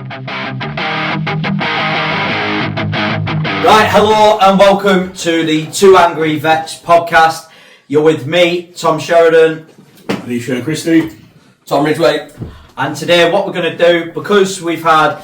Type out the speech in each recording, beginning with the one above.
Right, hello and welcome to the Two Angry Vets podcast. You're with me, Tom Sheridan, Alicia Christie, Tom Ridgway, and today what we're going to do, because we've had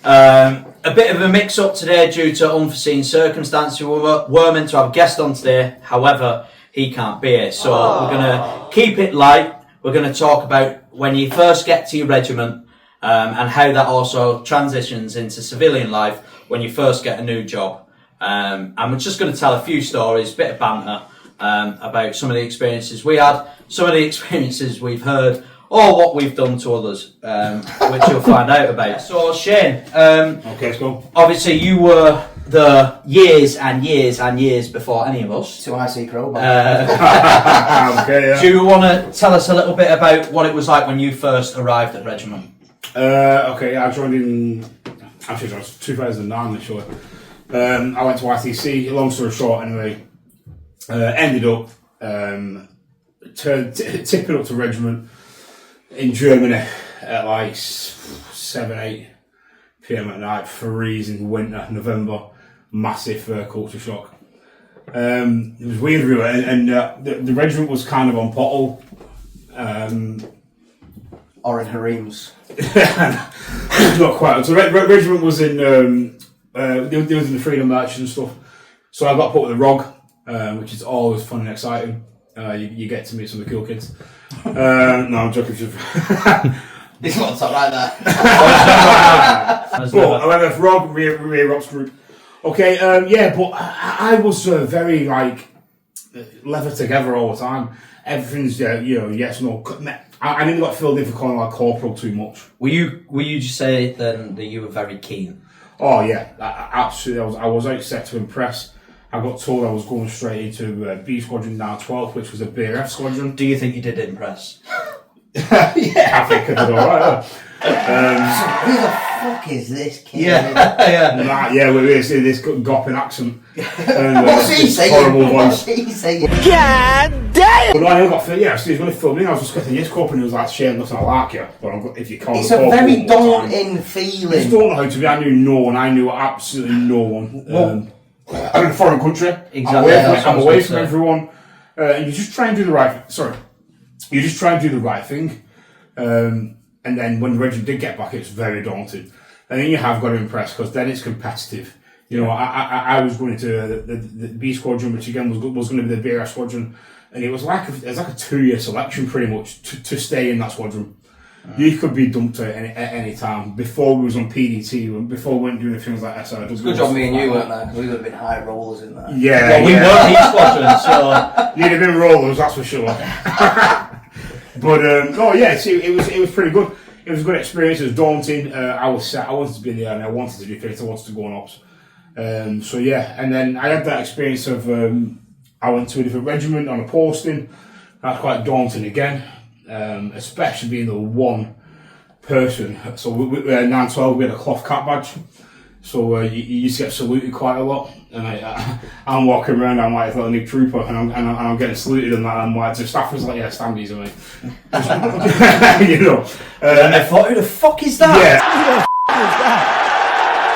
a bit of a mix-up today due to unforeseen circumstances, we were meant to have a guest on today, however, he can't be here, so we're going to keep it light. We're going to talk about when you first get to your regiment and how that also transitions into civilian life when you first get a new job. And we're just going to tell a few stories, a bit of banter about some of the experiences we had, some of the experiences we've heard, or what we've done to others, which you'll find out about. So Shane, okay, let's go. Obviously you were the years and years and years before any of us. to IC Crowbar. Okay, yeah. Do you want to tell us a little bit about what it was like when you first arrived at regiment? Okay, I joined in, actually it was 2009 actually. I went to ITC, long story short anyway, ended up tipping up to regiment in Germany at like 7-8 PM at night, freezing winter, November, massive culture shock. It was weird really, and the regiment was kind of on pottle. Or in harems. Not quite. So regiment was in they was in the Freedom March and stuff. So I got put with the ROG, which is always fun and exciting. You get to meet some of the cool kids. No, I'm joking. It's not top right there. But I went with ROG, rear ops group. Okay, yeah, but I was very like leather together all the time. Everything's yes, no. I never got filled in for calling like corporal too much. Were you just say then that you were very keen? Oh yeah, absolutely. I was out set to impress. I got told I was going straight into B Squadron now 12, which was a BRF squadron. Do you think you did impress? Yeah, I think I did alright. Who the fuck is this kid? Yeah. Yeah, we're here seeing this gopping accent. And, What's he saying? horrible voice. What's he saying? God damn! But I never got fit. Yeah, so he was going to film me. I was just getting yes corp and he was like, Shane, listen, I like you. But if you call It's the a corporal very all the time. daunting I just feeling. don't know how to be. I knew no one. I knew absolutely no one. I'm in a foreign country. Exactly. I'm away from everyone. And you just try and do the right. You just try and do the right thing. And then when the regiment did get back, it's very daunting. And then you have got to impress because then it's competitive. You know, I was going to the B squadron, which again was going to be the BRF squadron, and it was like a 2-year selection pretty much to stay in that squadron. You could be dumped at any time. Before we was on PDT, before we weren't doing things like SRW. It's a good job me and you weren't there, because we would have been high rollers in there. Yeah, Well, we weren't each squadron, so you'd have been rollers, that's for sure. But no, yeah, it was pretty good. It was a good experience. It was daunting. I was set. I wanted to be in the army. I wanted to do things. I wanted to go on ops. So yeah, and then I had that experience of I went to a different regiment on a posting. That's quite daunting again, especially being the one person. So we 912, we had a cloth cap badge. So you used to get saluted quite a lot, and I'm walking around, I'm like a little new trooper, and I'm getting saluted, and I'm like, the staff was like, yeah, stand easy, mate. You know. and I thought, who the fuck is that? Yeah.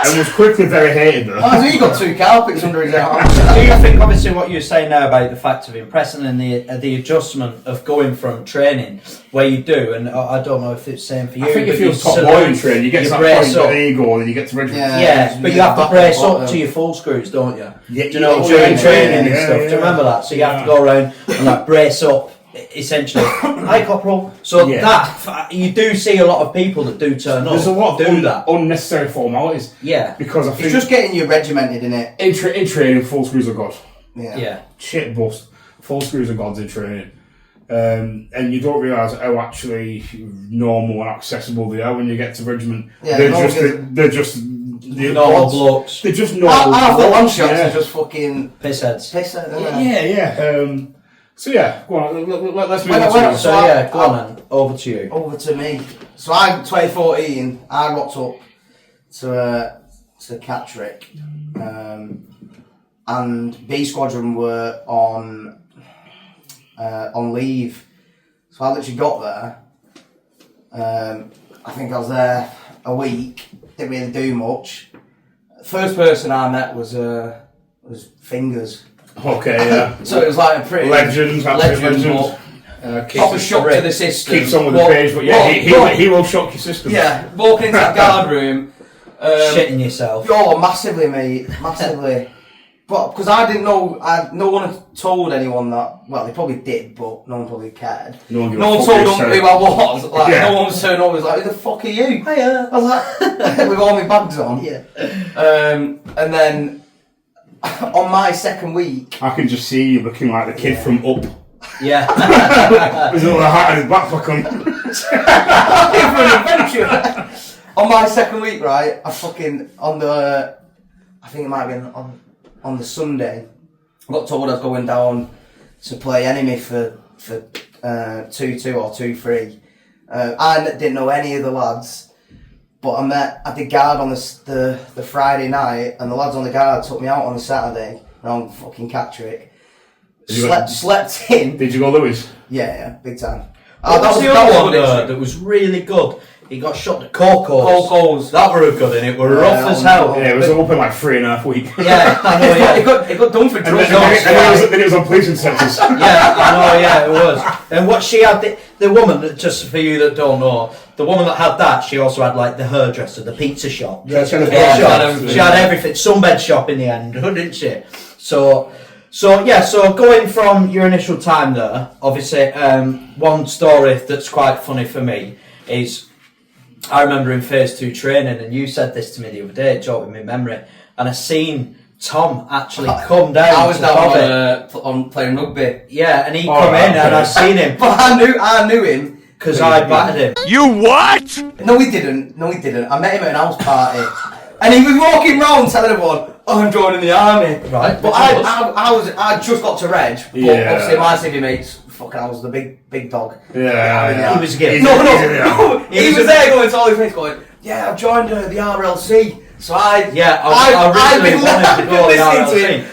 And was quickly very hated though. Oh, so you got 2 carpets under his arms. Do you think, obviously, what you're saying now about the fact of impressing and the adjustment of going from training where you do, and I don't know if it's the same for you. I think but if you're top boy in training, you get to that point where there you go, and you get to regiment. Yeah, but you have to brace up to your full screws, don't you? Yeah, Do you know, yeah, during yeah, training and yeah, stuff. yeah. Do you remember that? So you have to go around and like brace up, essentially. Hi, Corporal. So that you do see a lot of people that do turn up. There's a lot of that. unnecessary formalities. Yeah, because I think It's just getting you regimented in it. in training, full screws are God. Yeah. Shit bust. Full screws are gods in training. And you don't realise how actually normal and accessible they are when you get to regiment. Yeah, they're just normal blokes. They're just normal Half the long blokes, shots yeah. are just fucking Piss heads. pisser. Yeah. So yeah, go on. Let's move on. So yeah, go on then. Over to you. Over to me. So 2014, I rocked up to Catterick, and B Squadron were on leave. So I literally got there. I think I was there a week. Didn't really do much. First person I met was Fingers. Okay, yeah. So it was like a pretty legends. Proper shock to the system. Keeps on with the page, but yeah, he will shock your system. Yeah, walking into that guard room. Shitting yourself. Oh, massively, mate. Massively. But, because I didn't know, no one had told anyone that, well, they probably did, but no one probably cared. No one told them who I was. Like, no one was turning up, was like, who the fuck are you? Hiya. I was like, with all my bags on. Yeah. And then, on my second week... I can just see you looking like the kid from Up. Yeah. With all the hat and his backpack on. For an adventure. On my second week, right, I think it might have been on the Sunday, I got told I was going down to play enemy for 2-2 or 2-3. I didn't know any of the lads, but I did guard on the Friday night, and the lads on the guard took me out on the Saturday, on fucking Catterick. Slept in. Did you go Lewis? Yeah, big time. That was the other one that was really good. He got shot at Corco's. That were good, and it were rough as hell. Yeah, it was open like 3.5 weeks. Yeah, I know, yeah. It got done for drugs. And then it was on police incentives. Yeah, I know, yeah, it was. And what she had, the woman, just for you that don't know, the woman that had that, she also had like the hairdresser, the pizza shop. Yeah, she had She had everything. Sunbed shop in the end, didn't she? So going from your initial time there, obviously, one story that's quite funny for me is, I remember in phase 2 training, and you said this to me the other day, it jogged my memory, and I seen Tom actually come down. I was down on playing rugby. Yeah, and he come in, and I seen him. But I knew him because I battered him. You what? No, he didn't. I met him at an house party, and he was walking round telling everyone, "Oh, I'm joining the army." Right, but I just got to reg. But obviously my civvy mates. Fucking, I was the big dog. Yeah. He was a gift. No. He was there going to all his mates going, "Yeah, I've joined the RLC." So I've been listening to him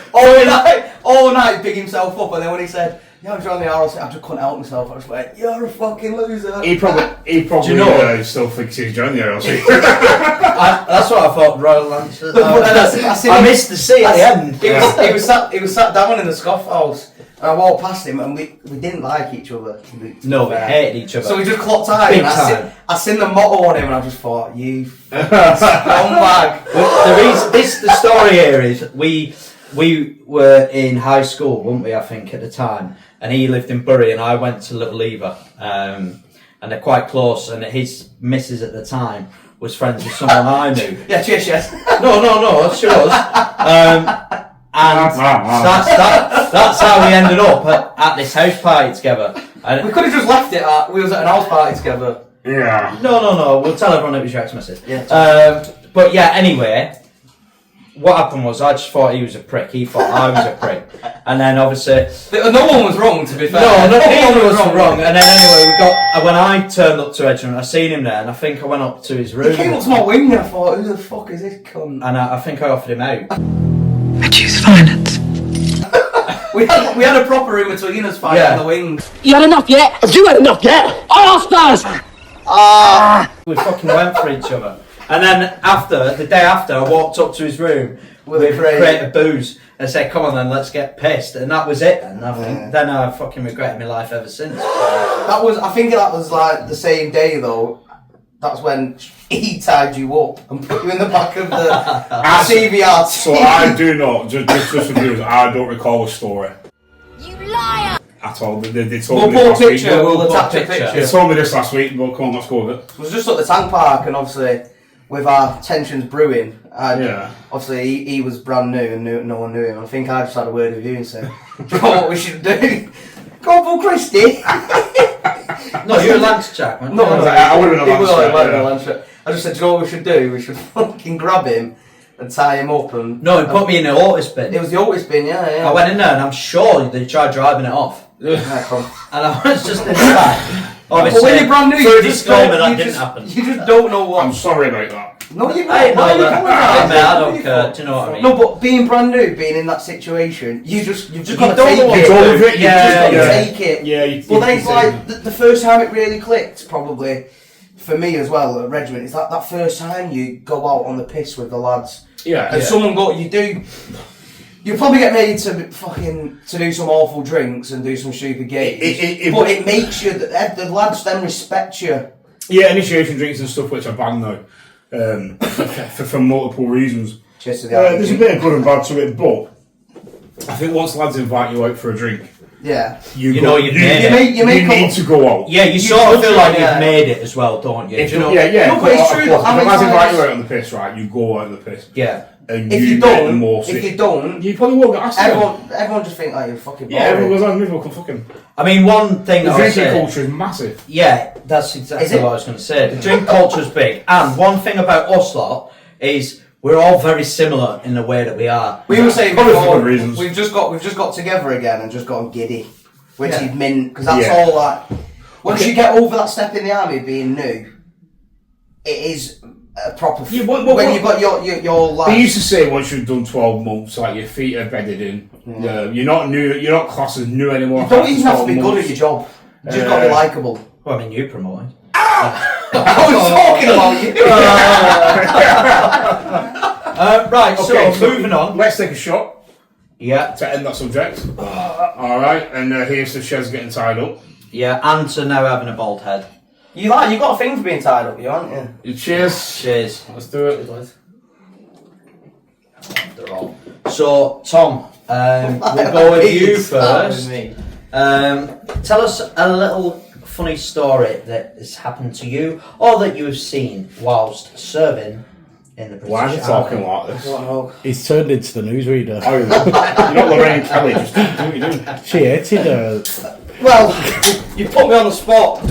all night, big himself up, and then when he said, "Yeah, I'm joining the RLC," I just couldn't help myself. I just went, "You're a fucking loser." He probably still thinks he's joined the RLC. That's what I thought, Royal Lance. I missed the C at the end. He was sat down in the scoff house. And I walked past him, and we didn't like each other. No, we hated each other. So we just clocked eyes. Big time. I seen the motto on him, and I just thought, "You scumbag." The story here is we were in high school, weren't we? I think at the time, and he lived in Bury, and I went to Little Lever, and they're quite close. And his missus at the time was friends with someone I knew. Yeah, cheers, yes. No, she was. And that's how we ended up at this house party together. And we could have just left it at, we was at an house party together. Yeah. No, we'll tell everyone it was your ex-missus. Yeah. But yeah, anyway, what happened was I just thought he was a prick. He thought I was a prick. And then obviously... No one was wrong, to be fair. No one was wrong. And then anyway, when I turned up to Edgerton, I seen him there, and I think I went up to his room. He came up to my wing, and I thought, "Who the fuck is this cunt?" And I think I offered him out. I choose violence. we had a proper in between us fight on the wing. You had enough yet? Have you had enough yet? I asked first! We fucking went for each other. And then the day after, I walked up to his room with a crate of booze and said, "Come on then, let's get pissed." And that was it. And then I fucking regretted my life ever since. I think that was like the same day though. That's when he tied you up and put you in the back of the CVR. So I do not, just for viewers, I don't recall the story. You liar! At all. They told me this last week. We'll attach a picture. They told me this last week, but come on, let's go with it. It was just at the tank park, and obviously with our tensions brewing, obviously he was brand new and no one knew him. I think I just had a word with you and said, "Do you know what we should do? Go for Christie." No, you're a Lance Jack, man. I would have been a Lance Jack. I just said, "Do you know what we should do? We should fucking grab him and tie him up and..." No, he put me in the Otis bin. It was the Otis bin, yeah. I went in there and I'm sure they tried driving it off. And I was just in the back. Obviously, but when you're brand new, you just didn't happen. You just don't know what... I'm sorry about that. No, you're I don't care. Do you know what I mean? No, but being brand new, being in that situation, you've just got to take it. Take it. Yeah. But then it's like the first time it really clicked, probably for me as well at regiment, it's that first time you go out on the piss with the lads. Yeah. And someone you probably get made to do some awful drinks and do some stupid games. But it makes you, the lads then respect you. Yeah, initiation drinks and stuff which are banned now. For multiple reasons. There's a bit of good and bad to it, but I think once lads invite you out for a drink, you need to go out. Yeah, you sort of feel like you've made it as well, don't you? But it's true. If lads invite you out on the piss, right? You go out on the piss. Yeah. And if you don't, you probably won't get asked. Everyone just think like you're fucking boring. Yeah, everyone goes on miserable fucking. I mean, one thing the drinking culture is massive. Yeah, that's exactly what I was going to say. The drink culture is big, and one thing about us lot is we're all very similar in the way that we are. We were saying probably for before, good reasons. we've just got together again and just gone giddy, which is mint because that's all like. Once you get over that step in the army being new, it is. A proper when you've got your life. They used to say once you've done 12 months, like your feet are bedded in. You're not new. You're not classed as new anymore. You don't even have to be good at your job. You just got to be likeable. Well, I mean, you promoted. I was talking about you. Right. Okay, so moving on. Let's take a shot. Yeah. To end that subject. All right, and here's the Shez getting tied up. Yeah, and to now having a bald head. You got a thing for being tied up, you haven't you? Cheers. Cheers. Let's do it. They're all. So, Tom, we'll go with you first. Tell us a little funny story that has happened to you or that you have seen whilst serving in the British Why are you talking like this? He's turned into the newsreader. Oh, you're not Lorraine Kelly. Just do what you're doing. She hated her. Well, you put me on the spot.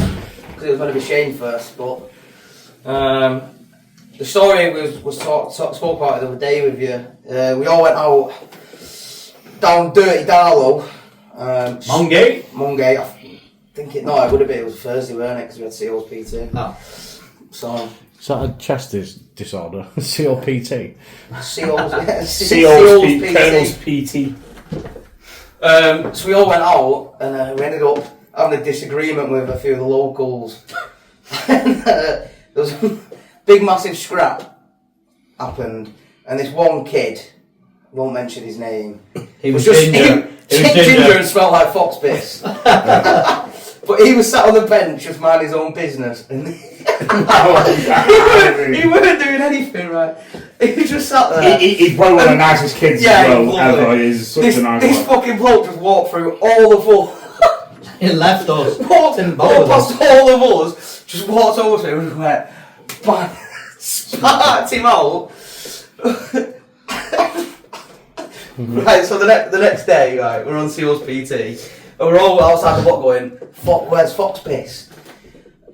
It was going to be Shane first, but the story was spoke about the other day with you. We all went out down Dirty Darlow. Mungate? I think it would have been. It was Thursday, weren't it? Because we had CO's PT. Oh. So. Is that a chest disorder? COPT? Colonel's PT. So we all went out and we ended up having a disagreement with a few of the locals. And, there was a big massive scrap happened, and this one kid, won't mention his name, he was ginger. He was ginger and smelled like fox piss. But he was sat on the bench just minding his own business, and he weren't doing anything right. He was just sat there. He's probably one of the nicest kids as well ever. He's such a nice This fucking bloke just walked through all the floor. He left us. Walked past all of us, just walked over to him and went, spat him out. Right, so the next day, right, we're on Seals PT, and we're all outside the block going, where's Fox Piss?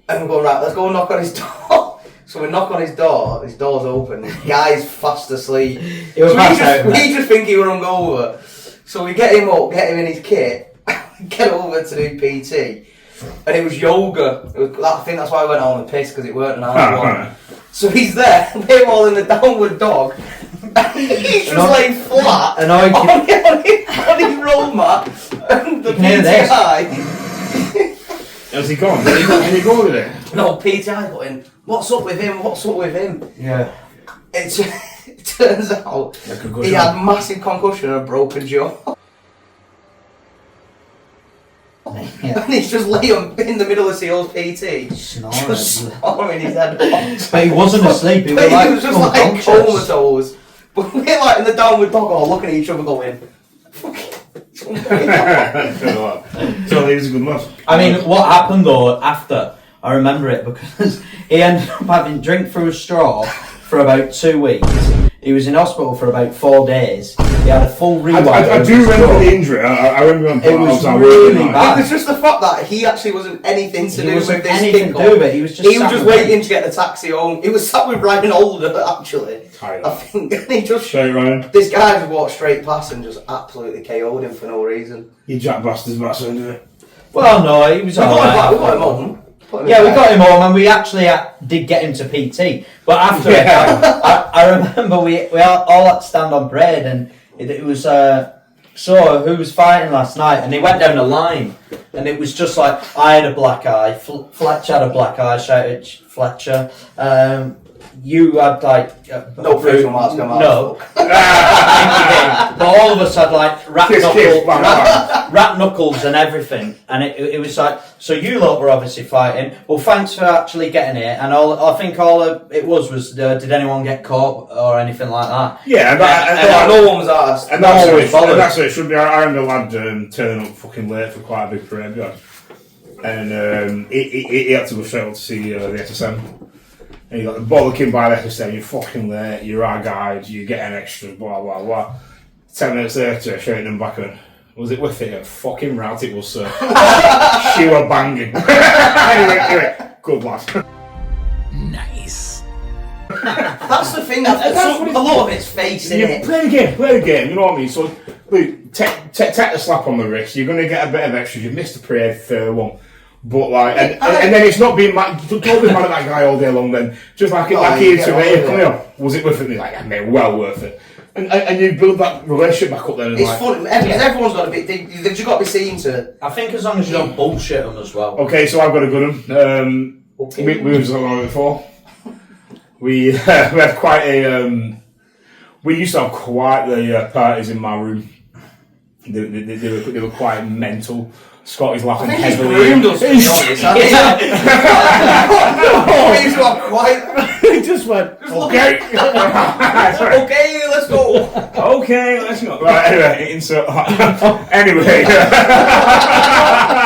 And we're going, right, let's go and knock on his door. So we knock on his door's open, the guy's fast asleep. He was we just think he were hungover. So we get him up, get him in his kit, get over to do PT, and it was yoga. I think that's why I went out on the piss, because it weren't an hour long. So he's there, we're all in the downward dog, and he's just laying flat on his roll mat, and the PTI. How's he gone? Did he go with it? No, PTI got in. What's up with him? Yeah. It turns out he had massive concussion and a broken jaw. Yeah. And he's just laying in the middle of Seals PT, Snoring. just snoring his head off. But he wasn't asleep, he But was like, he was just like comatose. But we're like in the downward dog all looking at each other going, fucking. So he was a good lad. I mean, what happened though after, I remember it because he ended up having drink through a straw for about 2 weeks. He was in hospital for about 4 days. He had a full rewind. I do remember the injury. I remember him. It was really bad. It was just the fact that he actually wasn't anything to do with this anything to do with it. He was just waiting to get the taxi home. He was sat with Ryan Older actually. I think, and he just this guy just walked straight past and just absolutely KO'd him for no reason. You jack bastards, massive, didn't it? Well, no, he was alright. We got him home. Yeah, we got him home, and we actually did get him to PT. But after I remember we all had to stand on parade, and it was so who was fighting last night, and they went down the line, and it was just like, I had a black eye, Fletcher had a black eye, shouted Fletcher, you had like... No facial mask, I'm no. But all of us had like rat knuckles and everything, and it was like, so you lot were obviously fighting. Well, thanks for actually getting it, and I think all it was did anyone get caught or anything like that? Yeah, no one was asked. And that's what it should be. I remember a lad turning up fucking late for quite a big parade, and he had to go straight up to see the SSM. And you got the bollocking by the SSM, you're fucking late, you're our guide, you're getting extras, blah blah blah. 10 minutes later, shouting them back on. Was it with it? Fucking right it was, sir. She were banging. anyway, good lad. Nice. That's the thing. That's a lot of it's face, isn't it? Play the game. You know what I mean? So, look, take the slap on the wrist. You're going to get a bit of extras. You missed the parade, fair one. But like, and then it's not being mad. Don't be mad at that guy all day long. Then just like he is today. Come on, was it worth it? Like, I mean, well worth it. And you build that relationship back up then. It's fun. Everyone's got to be. They've just got to be seen to. I think as long as you don't bullshit them as well. Okay, so I've got a good one. Okay. We were just on it before. We had quite a. We used to have quite the parties in my room. They were quite mental. Scotty's laughing heavily. Groomed us, to be honest. He's got quite. He just went, okay. Okay, let's go. Okay, let's go. Right, anyway, insert. Anyway.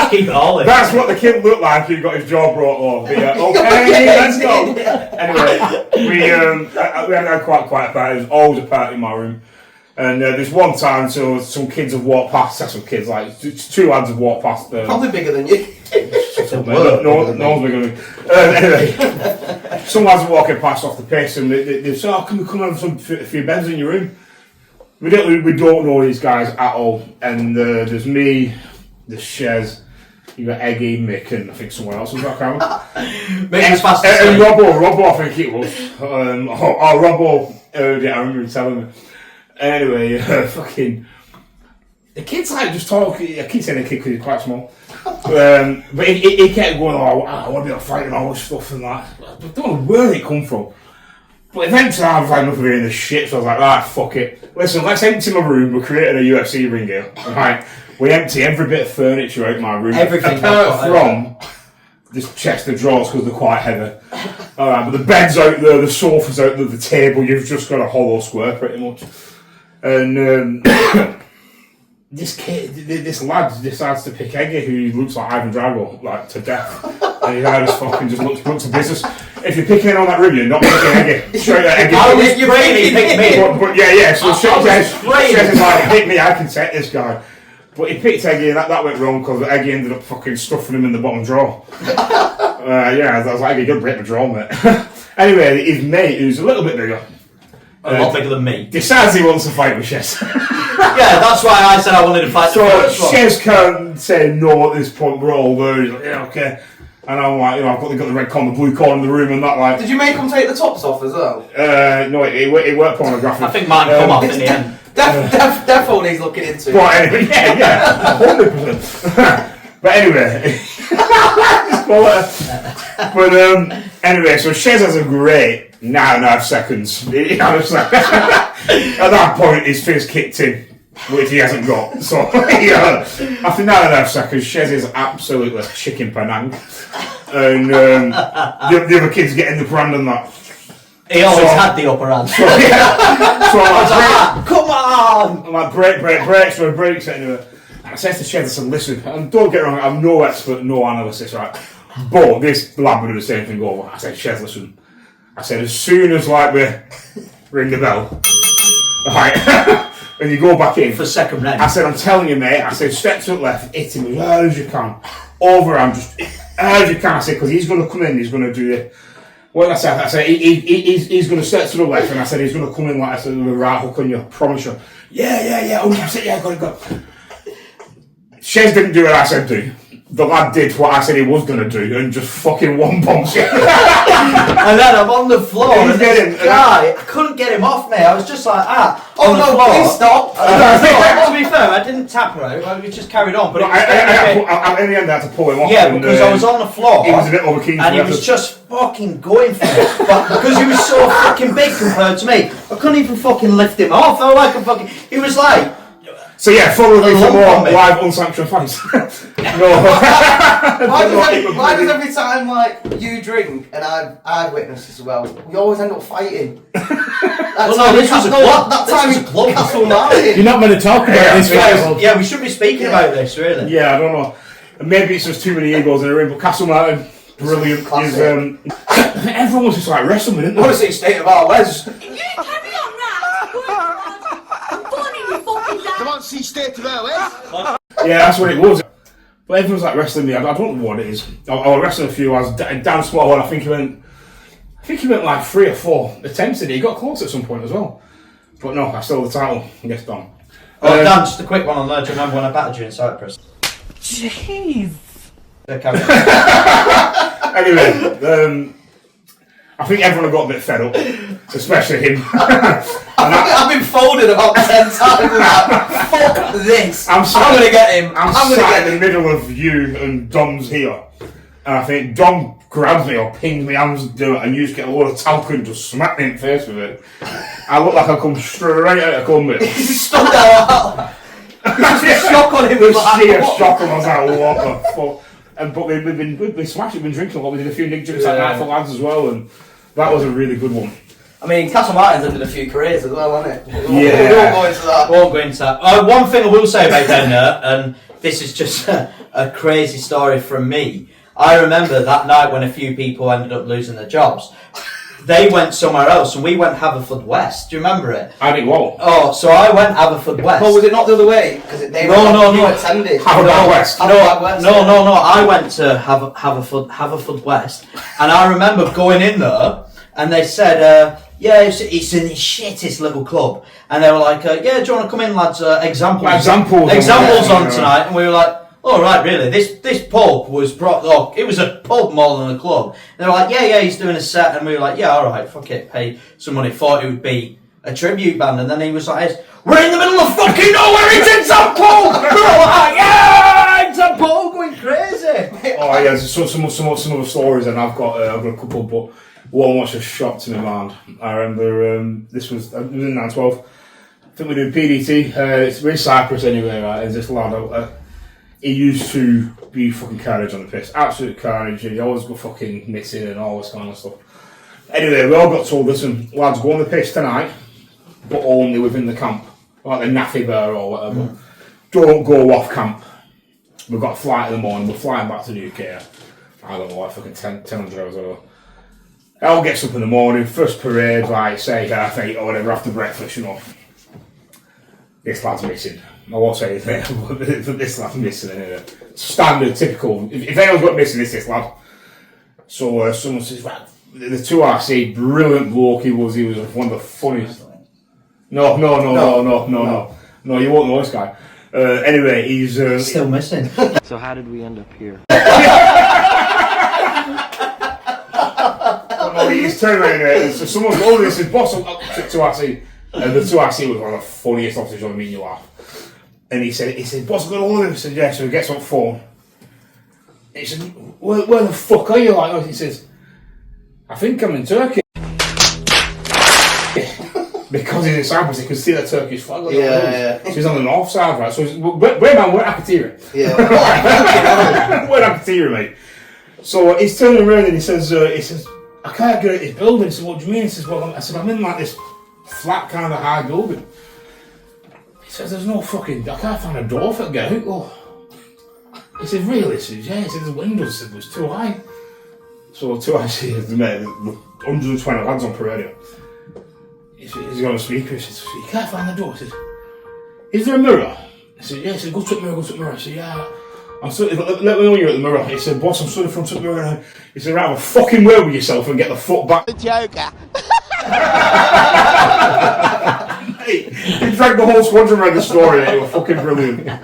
Keep it all in. That's what the kid looked like who got his jaw brought off. Okay, let's go. Anyway, we had quite a party. It was always a party in my room. And there's one time, so some kids have walked past. That's some kids, like two lads have walked past. Probably bigger than you. No one's bigger than me. Anyway, some lads are walking past off the piss, and they say, "Oh, can we come have a few beds in your room?" We don't know these guys at all. And there's me, there's Shez, you got Eggy, Mick, and I think someone else was that camera. Mick was fast and Robbo, I think it was. Robbo heard it. I remember him telling me. Anyway, fucking the kid's like just talking. I keep saying the kid because he's quite small, but he kept going, "Oh, I want to be a fighting all this stuff and that." I don't know where it come from, but eventually I was like enough of hearing this shit, so I was like, "Right, fuck it. Listen, let's empty my room. We're creating a UFC ring here, right? We empty every bit of furniture out my room, everything apart from this chest of drawers because they're quite heavy. All right, but the bed's out there, the sofa's out there, the table. You've just got a hollow square, pretty much." And this lad decides to pick Eggy, who looks like Ivan Drago, like to death. And his eyes fucking just looks to business. If you're picking on that room, you're not picking Eggy. Straight at Eggy. I was praying he picked me. But yeah. So Shez is like, pick me, I can take this guy. But he picked Eggy, and that went wrong because Eggy ended up fucking stuffing him in the bottom drawer. I was like, Eggy, you're break my drawer, mate. Anyway, his mate, who's a little bit bigger. A lot bigger than me. Decides he wants to fight with Shez. Yeah, that's why I said I wanted to fight. So Shez can't say no at this point. We're all there. He's like, yeah, okay. And I'm like, I've got the red corner, the blue corner in the room, and that like. Did you make him take the tops off as well? No, it worked pornographic. I think mine come off in the end. Definitely he's looking into it. But anyway, yeah, 100%. But anyway, anyway, so Shez has a great 9.5 seconds. At that point, his fist kicked in, which he hasn't got. So after 9.5 seconds, Shez is absolutely chicken panang, and the other kids getting the brand and that. He always had the upper hand. So I'm like, come on! I'm like, breaks anyway. I said to Shez, I said, listen, and don't get wrong, I'm no expert, no analysis, right? But this lad would do the same thing over. I said, Shez, listen. I said, as soon as like we ring the bell, right, and you go back in for second round. I said, I'm telling you, mate. I said, step to the left, hit him as hard as you can, overhand, just as hard as you can. I said, because he's going to come in, he's going to do it. What I said, he's going to step to the left, and I said, he's going to come in like I said, with a right hook on you. I promise you. Yeah, 100%, yeah, got it. Shez didn't do what I said do. The lad did what I said he was going to do and just fucking one bombs it. And then I'm on the floor, He's and this getting- guy, I couldn't get him off me. I was just like, Oh on the no, floor. please stop. To be fair, I didn't tap her out. We just carried on. But it was In the end, I had to pull him off. yeah, and, because I was on the floor. He was a bit overkeen. And he was just fucking going for it. But because he was so fucking big compared to me, I couldn't even fucking lift him off. I was like a fucking. He was like. So yeah, follow me for lump more on me. live unsanctioned fights. No. Why does every time like you drink and I've witnessed this as well, we always end up fighting? Well, no, this was a club. That This time was in a club. Castle Martin. You're not meant to talk about this, right? Yeah, we should be speaking about this, really. Yeah, I don't know. Maybe it's just too many egos in the ring, but Castle Martin, brilliant. Classic. Everyone was just like wrestling, didn't I want they? to see State of Our West. You carry on now. I'm funny, you fucking dad. Come on, see State of Our West. Yeah, that's what it was. But everyone's like wrestling me. I don't know what it is. I was wrestling a few. I was down small, and I think he went like 3 or 4 attempts at it. He got close at some point as well. But no, I still have the title. I guess done. Oh, Dan, just a quick one on there. Do you remember when I battered you in Cyprus? Jeez. Anyway, I think everyone got a bit fed up, especially him. I've been folded about 10 times. Like, fuck this. I'm gonna get him. I'm gonna sat get in the middle of you and Dom's here. And I think Dom grabs me or pings me hands to do it, and you just get a load of talc and just smack me in the face with it. I look like I come straight out of Columbia. He's stuck there. There's a shock on him. The Like, sheer what? shock, and I was like, what the fuck? But we've been smashing, we've been drinking a lot. We did a few Nick drinks that night for lads as well, and that was a really good one. I mean, Castle Martin's ended a few careers as well, hasn't it? We Yeah. won't go into that. Won't go into that. One thing I will say about down there, and this is just a crazy story from me. I remember that night when a few people ended up losing their jobs. They went somewhere else, and we went Haverford West. Do you remember it? I think what? Oh, so I went Haverford West. But was it not the other way? Because they No. you attended. Haverford West. Haverford West, No. yeah. I went to Haverford West, and I remember going in there, and they said, "Yeah, it's in the shittest little club," and they were like, "Yeah, do you want to come in, lads? Examples on tonight," and we were like, "Oh right, really? This pub was it was a pub more than a club." And they were like, "Yeah, he's doing a set," and we were like, "Yeah, all right, fuck it, pay some money." Thought it would be a tribute band, and then he was like, "We're in the middle of fucking nowhere, it's in St Paul!" We were like, "Yeah, it's St Paul, going crazy." Oh yeah, so some other stories, and I've got a couple, but one was just shocked to my mind. I remember this was in 9/12. I think we did PDT. It's in Cyprus anyway, right? There's this lad. He used to be fucking carnage on the piss, absolute carnage. He always got fucking missing and all this kind of stuff. Anyway, we all got told, listen, lads, go on the piss tonight, but only within the camp, like the Naffy Bear or whatever. Don't go off camp. We've got a flight in the morning. We're flying back to the UK. I don't know, like fucking 1000 hours or whatever. Al gets up in the morning, first parade, like say 8:30 or whatever after breakfast, you know. This lad's missing. I won't say anything, but this lad's missing. Standard, typical. If anyone's got missing, it's this lad. So someone says, right, the 2RC, brilliant bloke he was one of the funniest. No, you won't know this guy. Anyway, he's Still missing. So how did we end up here? he's turning around there, so someone's older and says, boss, up to 2RC. And the 2RC was one of the funniest officers you'll meet in your life. And he said, boss, I've got all of him. I said, yeah, so he gets on phone. And he said, where the fuck are you? Like, he says, I think I'm in Turkey. Because he's in Cyprus, he can see the Turkish flag. Yeah. So he's on the north side, right? So we're Akatira. Yeah. We're Akatira, mate. So he's turning around and he says, I can't get out this building. I said, what do you mean? He says, I'm in like this flat kind of high building. He says, there's no fucking, I can't find a door for it to get out. Oh. He said, really? He says, yeah. He said, the windows was too high. So 2RC, mate, 120 lads on parade. He's got a speaker. He says, you can't find the door. He says, is there a mirror? I said, yeah. He said, go to the mirror. I said, yeah. Let me know you're at the mirror. He said, boss, I'm stood in front of the mirror now. He said, right, have a fucking word with yourself and get the foot back. Joker. Hey, he dragged the whole squadron around the story. It was fucking brilliant. One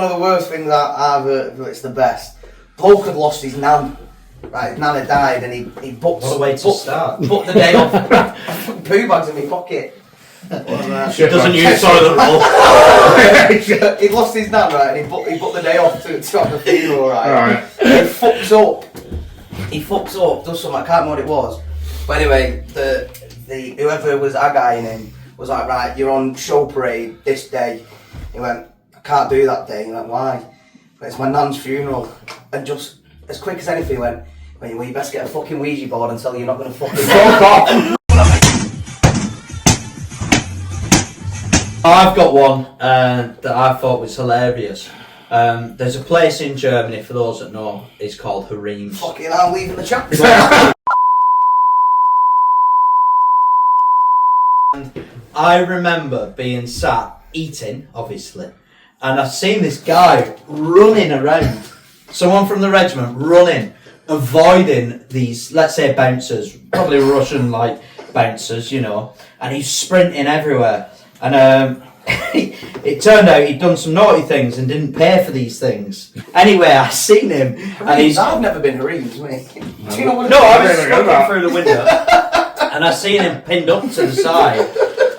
of the worst things I've heard, but it's the best. Bloke had lost his nan. Right, Nana died, and he booked. What a way to start. Booked the day off. Poo bags in my pocket. He doesn't use toilet roll. He'd lost his nan, right, and he booked the day off to have the funeral, right? He fucks up, does something, I can't remember what it was. But anyway, the whoever was aggieing him was like, right, you're on show parade this day. He went, I can't do that day. He went, why? But it's my nan's funeral. And just as quick as anything, he went, well, you best get a fucking Ouija board and tell you you're not going to fucking fuck off. I've got one that I thought was hilarious. There's a place in Germany, for those that know, it's called Harems. Fucking hell, leaving the chat. I remember being sat eating, obviously, and I've seen this guy running around. Someone from the regiment running, avoiding these, let's say, bouncers, probably Russian like bouncers, you know, and he's sprinting everywhere. And it turned out he'd done some naughty things and didn't pay for these things. Anyway, I seen him, and he's. I've never been Harems, mate. Do you know what? No, I was looking through the window, and I seen him pinned up to the side.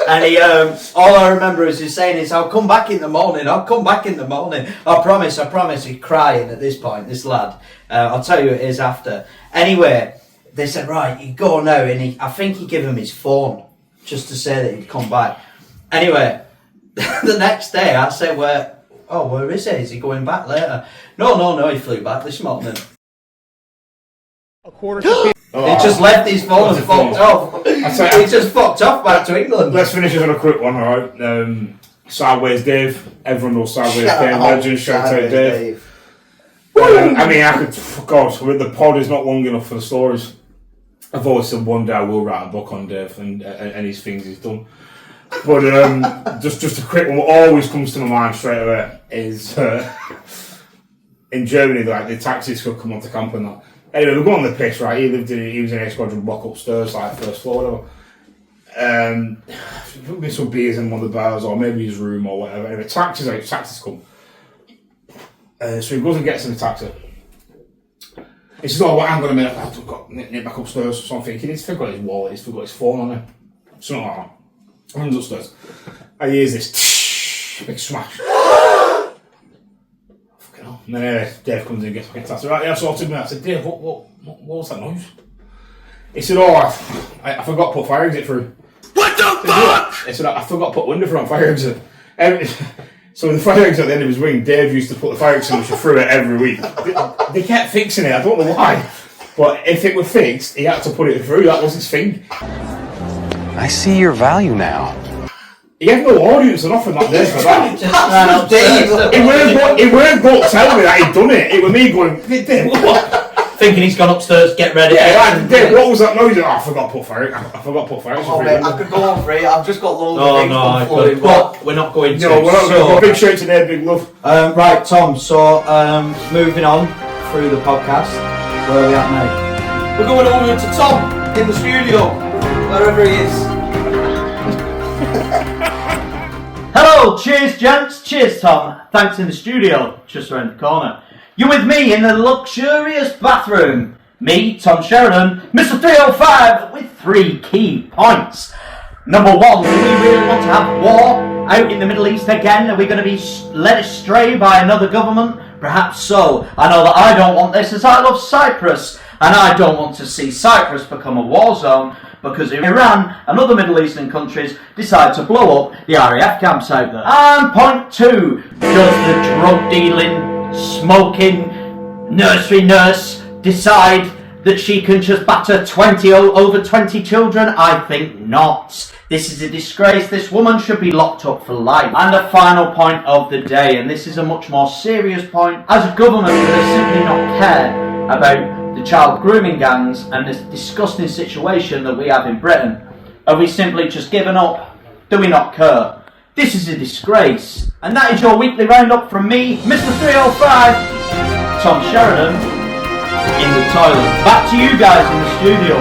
And he, all I remember is he's saying is, I'll come back in the morning, I'll come back in the morning. I promise. He's crying at this point, this lad. I'll tell you who it is after. Anyway, they said, right, you go now. And I think he gave him his phone, just to say that he'd come back. Anyway, the next day I said, where is he? Is he going back later? No, he flew back this morning. He just left his phone and fucked off. He just fucked off back to England. Let's finish this on a quick one, alright? Sideways Dave. Everyone knows Sideways Dave. Legend, shout out Dave. I mean, I could, God, the pod is not long enough for the stories. I've always said one day I will write a book on Dave and his things he's done. But just a quick one, what always comes to my mind straight away is in Germany, like the taxis could come onto camp and that. Anyway, we're going on the piss, right? He was in a squadron block upstairs, like first floor, whatever. Maybe some beers in one of the bars, or maybe his room, or whatever. Anyway, taxis come. So he goes and gets in the taxi. He says, oh, well, I'm going to make I've got nip back upstairs. So I'm thinking, he's forgot his wallet, he's forgot his phone on him. Something like that. Runs upstairs. I hear this big smash. Fucking hell. And then Dave comes in and gets back in the taxi. Right, yeah, I sorted me. I said, Dave, what was that noise? He said, oh, I forgot to put fire exit through. What the fuck? He said, I forgot to put window front fire exit. So the fire exit at the end of his wing, Dave used to put the fire extinguisher through it every week. They kept fixing it, I don't know why. But if it were fixed, he had to put it through, that was his thing. I see your value now. He had no audience and often that day for that. Dave. He weren't going to tell me that he'd done it. It was me going, Dave, what? Thinking he's gone upstairs, get ready. Yeah, like, Dave, what was that noise? Oh, I forgot to put fire. I forgot to put fire. Oh, mate, I could go on for it. I've just got loads of things flooding, but we're not going to. No, we're not going to. Big shout to Dave, big love. Right, Tom, so moving on through the podcast, where are we at now? We're going over to Tom in the studio, wherever he is. Hello, cheers gents, cheers Tom, thanks in the studio, just around the corner. You're with me in the luxurious bathroom. Me, Tom Sheridan, Mr. 305 with 3 key points. Number 1, do we really want to have war out in the Middle East again? Are we going to be led astray by another government? Perhaps so. I know that I don't want this as I love Cyprus. And I don't want to see Cyprus become a war zone because Iran and other Middle Eastern countries decide to blow up the RAF camps out there. And point 2, does the drug dealing, smoking nursery nurse decide that she can just batter over 20 children? I think not. This is a disgrace. This woman should be locked up for life. And the final point of the day, and this is a much more serious point, as a government they simply not care about the child grooming gangs and this disgusting situation that we have in Britain. Are we simply just given up? Do we not care? This is a disgrace. And that is your weekly roundup from me, Mr. 305, Tom Sheridan, in the toilet. Back to you guys in the studio.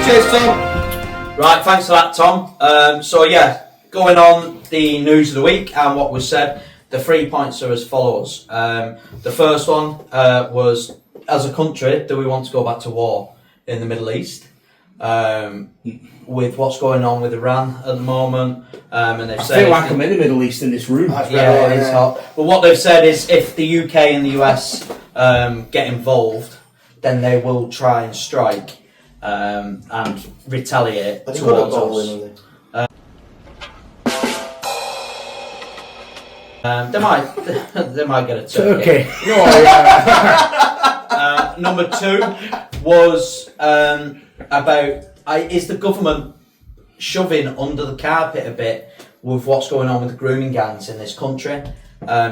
Cheers, Tom. Right, thanks for that, Tom. So yeah, going on the news of the week and what was said, the 3 points are as follows. The first one was as a country, do we want to go back to war in the Middle East? With what's going on with Iran at the moment, and they've said I feel like I'm in the Middle East in this room. yeah, it's hot. But what they've said is, if the UK and the US get involved, then they will try and strike and retaliate towards us. They might get a turkey. No, yeah. Number 2 was about is the government shoving under the carpet a bit with what's going on with the grooming gangs in this country?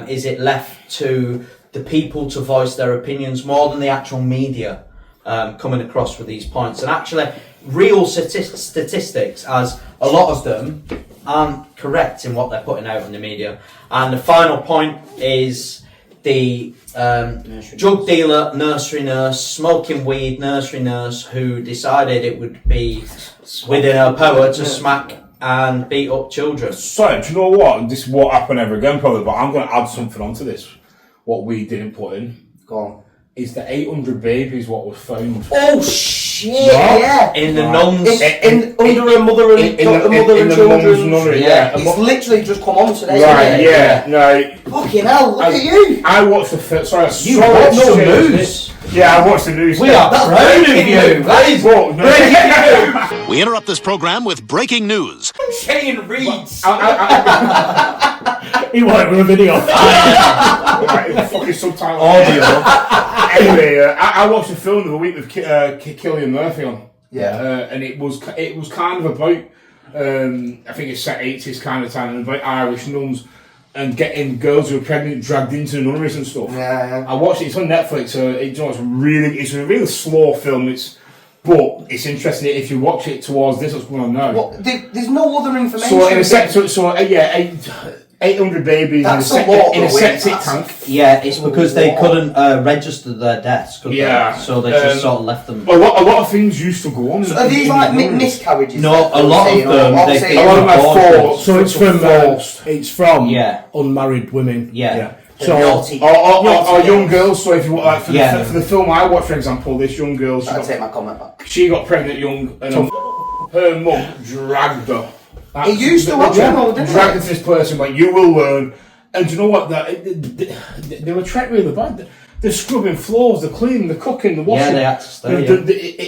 Is it left to the people to voice their opinions more than the actual media coming across with these points? And actually, real statistics, as a lot of them aren't correct in what they're putting out in the media. And the final point is the drug dealer, nursery nurse, smoking weed nursery nurse, who decided it would be within her power to smack and beat up children. Sorry, do you know what? This won't happen ever again, probably, but I'm going to add something onto this. What we didn't put in. Go on. Is the 800 babies what was found? Oh shit! Yeah. In the nuns, under a mother and children. Yeah. It's literally just come on today. Right. Yeah. No. Fucking hell! Look at you. I watched the film. Sorry, you watched the news. Yeah, I watched the news. We are proud of you. That is what. No. We interrupt this program with breaking news. Shane reads. He wanted with a video. Right, fucking subtitle. Audio. Anyway, I watched the film the other week with Cillian Murphy on. Yeah. And it was kind of about I think it's set 80s kind of time, and about Irish nuns and getting girls who are pregnant dragged into the nunneries and stuff. Yeah. I watched it. It's on Netflix. So it's a really slow film. But it's interesting if you watch it towards this what's going on now. Well, there's no other information. So in a 800 babies in a septic tank. Yeah, it's because they couldn't register their deaths, could they? So they just sort of left them. A lot of things used to go on. So are these like miscarriages? No, a lot of them. A lot of them are forced. So it's from unmarried women. Yeah. So or young girls. So if you like for the film I watched, for example, this young girl. I'll take my comment back. She got pregnant young, and her mum dragged her. He used to watch them all, didn't he? Dragged her to this place and went, "You will learn." And do you know what? They were treated really bad. They're scrubbing floors, they're cleaning, they're cooking, they're washing. Yeah, they had to stay.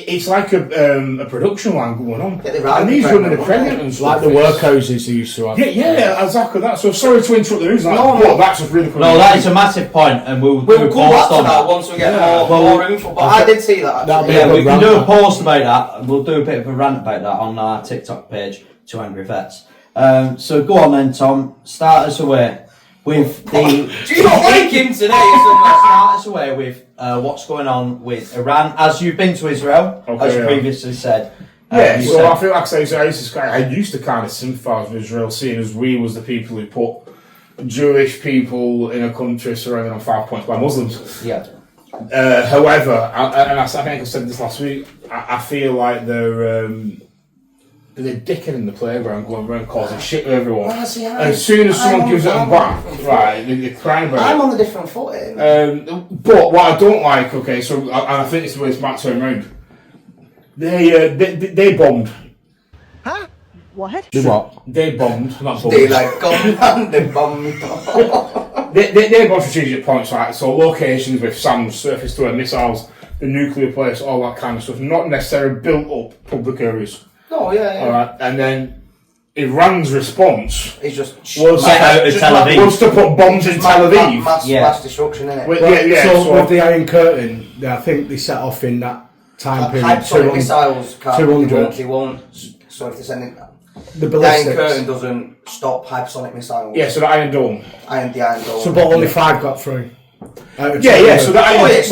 It's like a production line going on. Yeah, and these women are pregnant and stuff. Like the workhouses they used to have. Yeah, exactly that. So sorry to interrupt the news. But that's just really cool. No, that is a massive point, and we'll come back to on that once we get more info. But I did see that. Yeah, we can do a post about that, and we'll do a bit of a rant about that on our TikTok page, 2 Angry Vets. So go on then, Tom. Start us away with the. Do you not like him today? Start us away with what's going on with Iran. As you've been to Israel, as you previously said. I feel like I used to kind of sympathise with Israel, seeing as we was the people who put Jewish people in a country surrounded on 5 points by Muslims. Yeah. However, I think I said this last week. I feel like they're dicking in the playground, going around causing shit with everyone. And as soon as someone gives it them back, right, they're crying about it. I'm on the different footing. But what I don't like, and I think it's the way it's back turned around. They bombed. Huh? What? They what? They bombed. Not bombed. They like gone and they bombed. They bombed strategic points, right? So locations with SAMs, surface-to-air missiles, the nuclear place, all that kind of stuff. Not necessarily built up public areas. Oh yeah. All right, and then Iran's response was to put bombs in Tel Aviv. Mass destruction, innit? So with the Iron Curtain, I think they set off in that time period. Hypersonic missiles, 200. They won't. So if they're sending the ballistics. Iron Curtain doesn't stop hypersonic missiles. Yeah, so the Iron Dome. The Iron Dome. So, but only 5 got through. So the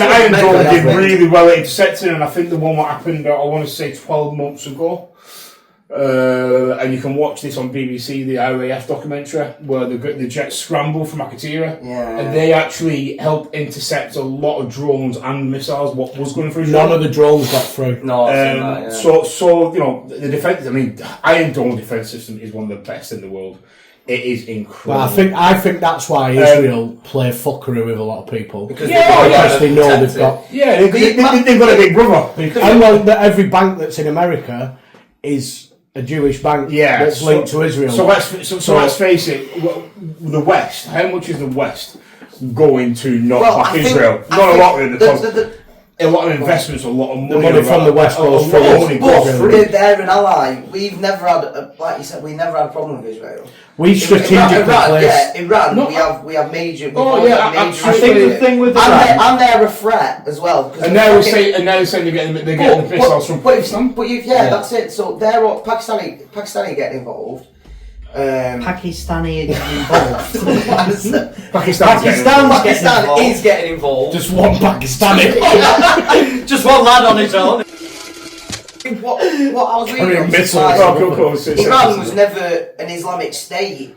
Iron Dome did really well at intercepting, and I think the one that happened, I want to say 12 months ago. And you can watch this on BBC, the RAF documentary, where the jets scramble from Akatia, and they actually helped intercept a lot of drones and missiles. What was going through? None of the drones got through. No, So the defense. I mean, Iron Dome defense system is one of the best in the world. It is incredible. Well, I think that's why Israel play fuckery with a lot of people Because because they know they've got they've got a big brother. and well, every bank that's in America is a Jewish bank that's linked to Israel. So let's face it. The West. How much is the West going to knock back Israel? Not a lot, really. Because a lot of investments, a lot of money from the West goes through. But they're an ally. We've never had, like you said, we never had a problem with Israel. We strategically placed. Iran. We have major. I think the thing with Iran, and they're a threat as well. And now they're saying they're getting the missiles from Pakistan. That's it. So they're all Pakistani getting involved. Pakistani involved. Pakistan is getting involved. Just one Pakistani. Just one lad on his own. What I was reading Iran was never an Islamic state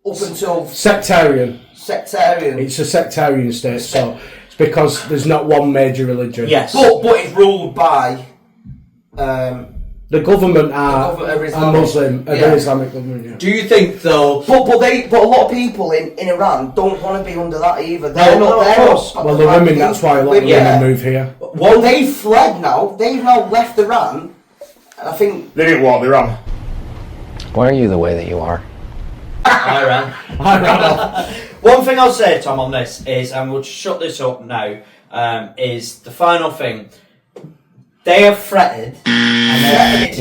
up until sectarian. Sectarian. It's a sectarian state, so it's because there's not one major religion. Yes, but it's ruled by the government are Muslim, the Islamic government. Yeah. Do you think though? But a lot of people in Iran don't want to be under that either. They're not there. Well, the women. That's why a lot of women move here. Well, they've fled now. They've now left Iran. And I think they didn't want Iran. Why are you the way that you are? I ran. One thing I'll say, Tom, on this is, and we'll shut this up now, is the final thing. They have threatened and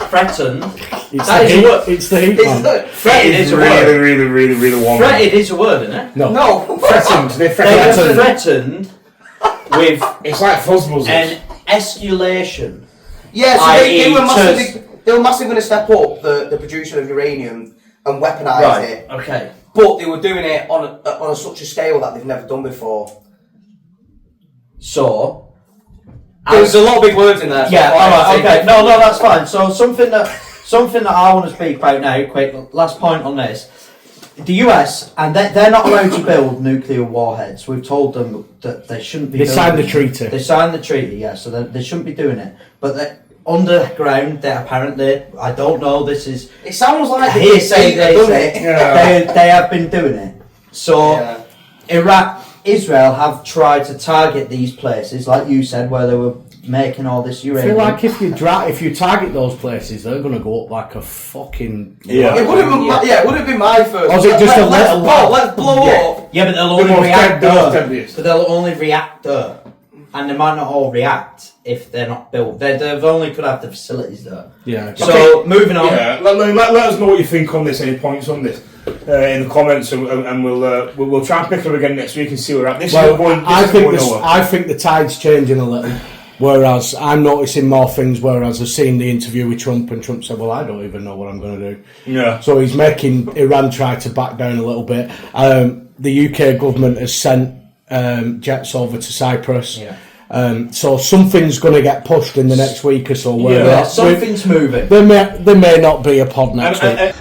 threatened. It's the heat, man. Fretted is a word. Really warm. Fretted is a word, isn't it? No. Threatened. They have threatened with. It's like fuzzballs. An escalation. Yeah, so they were massively going to step up the production of uranium and weaponise it. Okay. But they were doing it on such a scale that they've never done before. So. There's a lot of big words in there. So yeah, alright, okay. No, that's fine. So something that I want to speak about now, quick, last point on this. The US, and they're not allowed to build nuclear warheads. We've told them that they shouldn't be They signed the treaty. They signed the treaty, yeah, so they shouldn't be doing it. But underground, they're apparently, I don't know, this is... It sounds like they say they have been doing it. So, Israel have tried to target these places, like you said, where they were making all this uranium. I feel like if you target those places, they're going to go up like a fucking... It would have been my first... Or is it just let's blow up. Yeah, but they'll only react there. But they'll only react there. And they might not all react if they're not built. They've only could have the facilities there. Yeah. So, moving on. Yeah, let us know what you think on this, any points on this. In the comments, and we'll try and pick it up again next week and see where we're at. I think the tide's changing a little. Whereas I'm noticing more things. Whereas I've seen the interview with Trump, and Trump said, "Well, I don't even know what I'm going to do." Yeah. So he's making Iran try to back down a little bit. The UK government has sent jets over to Cyprus. Yeah. So something's going to get pushed in the next week or so. Something's moving. There may not be a pod next week.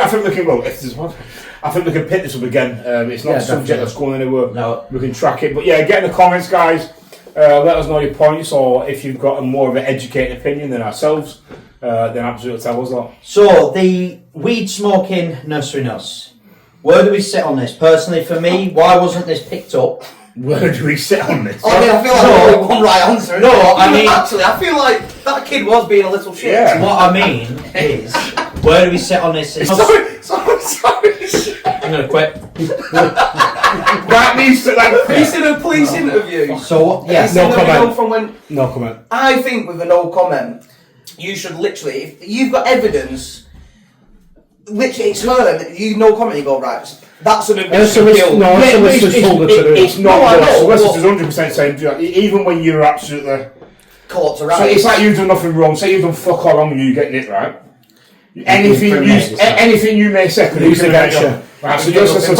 I think we can go. If there's one, I think we can pick this up again. It's not a subject that's going anywhere. No, we can track it. But yeah, get in the comments, guys. Let us know your points, or if you've got a more of an educated opinion than ourselves, then absolutely tell us that. So the weed smoking nursery nurse. Where do we sit on this? Personally, for me, why wasn't this picked up? Where do we sit on this? I mean, I feel like there's one right answer. No, I mean... Actually, I feel like that kid was being a little shit. Yeah. What I mean is, where do we sit on this? Sorry. I'm going to quit. That needs to... He's in a police interview. So, yes. No comment. No comment. I think with a no comment, you should literally... If you've got evidence... Literally, it's her, you no comment, you go, right, that's an admission of guilt. It's not good. Solicitor's 100% saying, even when you're absolutely... Caught around. So it's like you've done nothing wrong, say you've done fuck all wrong and you getting it right. Anything you may say could easily get you. Right, so just listen,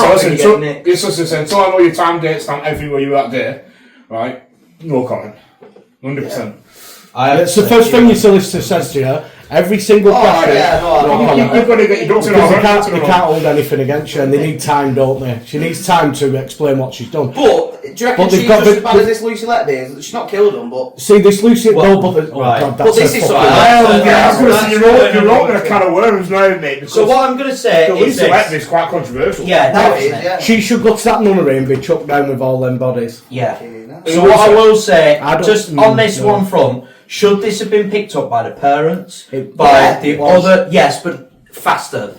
until I know your time, date, stamp, everything where you were that day, right, no comment. 100%. It's the first thing your solicitor says to you. Every single question. You've got to get your ducks in a row. You can't hold anything against her, and they need time, don't they? She needs time to explain what she's done. But do you reckon she's just as bad as this Lucy Letby is? She's not killed them, but see this Lucy. Well, no, but right. God, but this is something. You're opening a can of worms now, mate. So what I'm going to say the is Lucy this. Letby is quite controversial. Yeah, That definitely. is, She should go to that nunnery and be chucked down with all them bodies. Yeah. So what I will say, I don't- just on this one front, should this have been picked up by the parents, It- by yeah, the it was. other? Yes, but faster.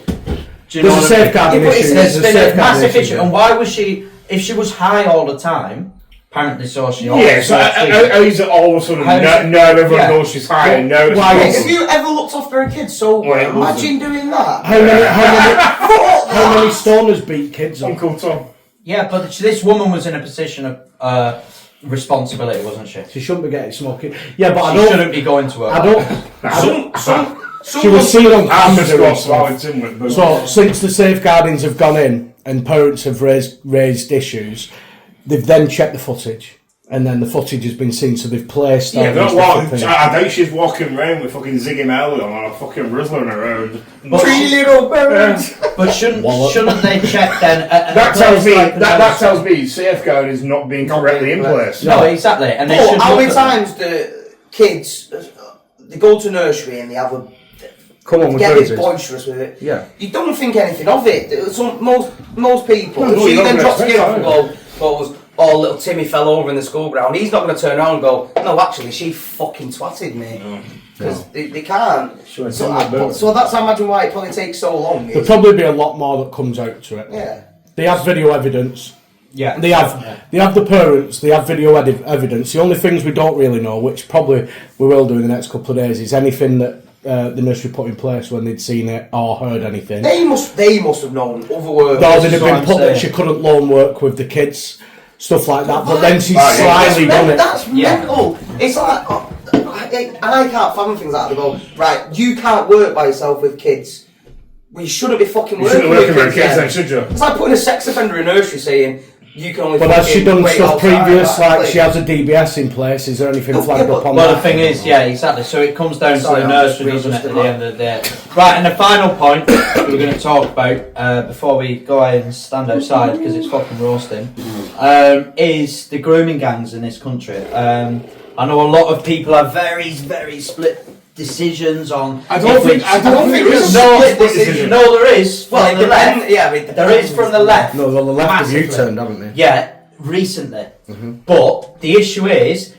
Do you know There's a what I mean? safeguarding Yeah, but issue. There's There's a been a safeguarding massive issue, issue. yeah. And why was she? If she was high all the time, apparently so she. Yeah, so how is it all of a sudden now everyone knows she's high and now have you ever looked after a kid so Well, it imagine doing that? How many stoners beat kids up? Uncle Tom? Yeah, but this woman was in a position of responsibility, wasn't she? She shouldn't be getting smoking. Yeah, but She I don't. shouldn't be going to her. I don't. Some She was seen on I'm camera. just So since the safeguardings have gone in and parents have raised issues, they've then checked the footage, and then the footage has been seen. So they've placed. Yeah, all these different things. I doubt she's walking around with fucking Ziggy Marley on a fucking Rizzler around. Three little birds. But shouldn't they check then? That tells me safeguard is not being correctly in place. No, exactly. And they But should how many look at times do kids they go to nursery and they have a Come on, get a with bit bruises. boisterous with it? Yeah. You don't think anything of it. Most people, No, if she you then don't drops expect together and that, goes, oh, little Timmy fell over in the school ground, he's not going to turn around and go, no, actually, she fucking twatted me. Because they can't. Sure, So that's, I imagine, why it probably takes so long. There'll probably be a lot more that comes out to it. Yeah. They have video evidence. Yeah. They have the parents. They have video evidence. The only things we don't really know, which probably we will do in the next couple of days, is anything that the nursery put in place when they'd seen it or heard anything. They must have known other words. No, they'd have been put that she couldn't loan work with the kids, stuff like that. But then she's That's slyly done it. That's mental. It's like I can't fathom things like that. They go, right, you can't work by yourself with kids. Well, you shouldn't be fucking working with kids then, should you? It's like putting a sex offender in nursery saying you can only. But has she done wait stuff outside, previous? Like please. she has a DBS in place. Is there anything flagged up on Well, that? the thing is, yeah, exactly. So it comes down Sorry, to the I'm just nursery, doesn't it, at readjusting the end of the day. Right, and the final point we're going to talk about before we go ahead and stand outside because it's fucking roasting, is the grooming gangs in this country. I know a lot of people have very, very split decisions on. I don't think there is a split decision. No, there is. Well, From the left. yeah, it There is from the left. No, the left have Massively. U-turned, haven't they? Yeah, recently. But the issue is,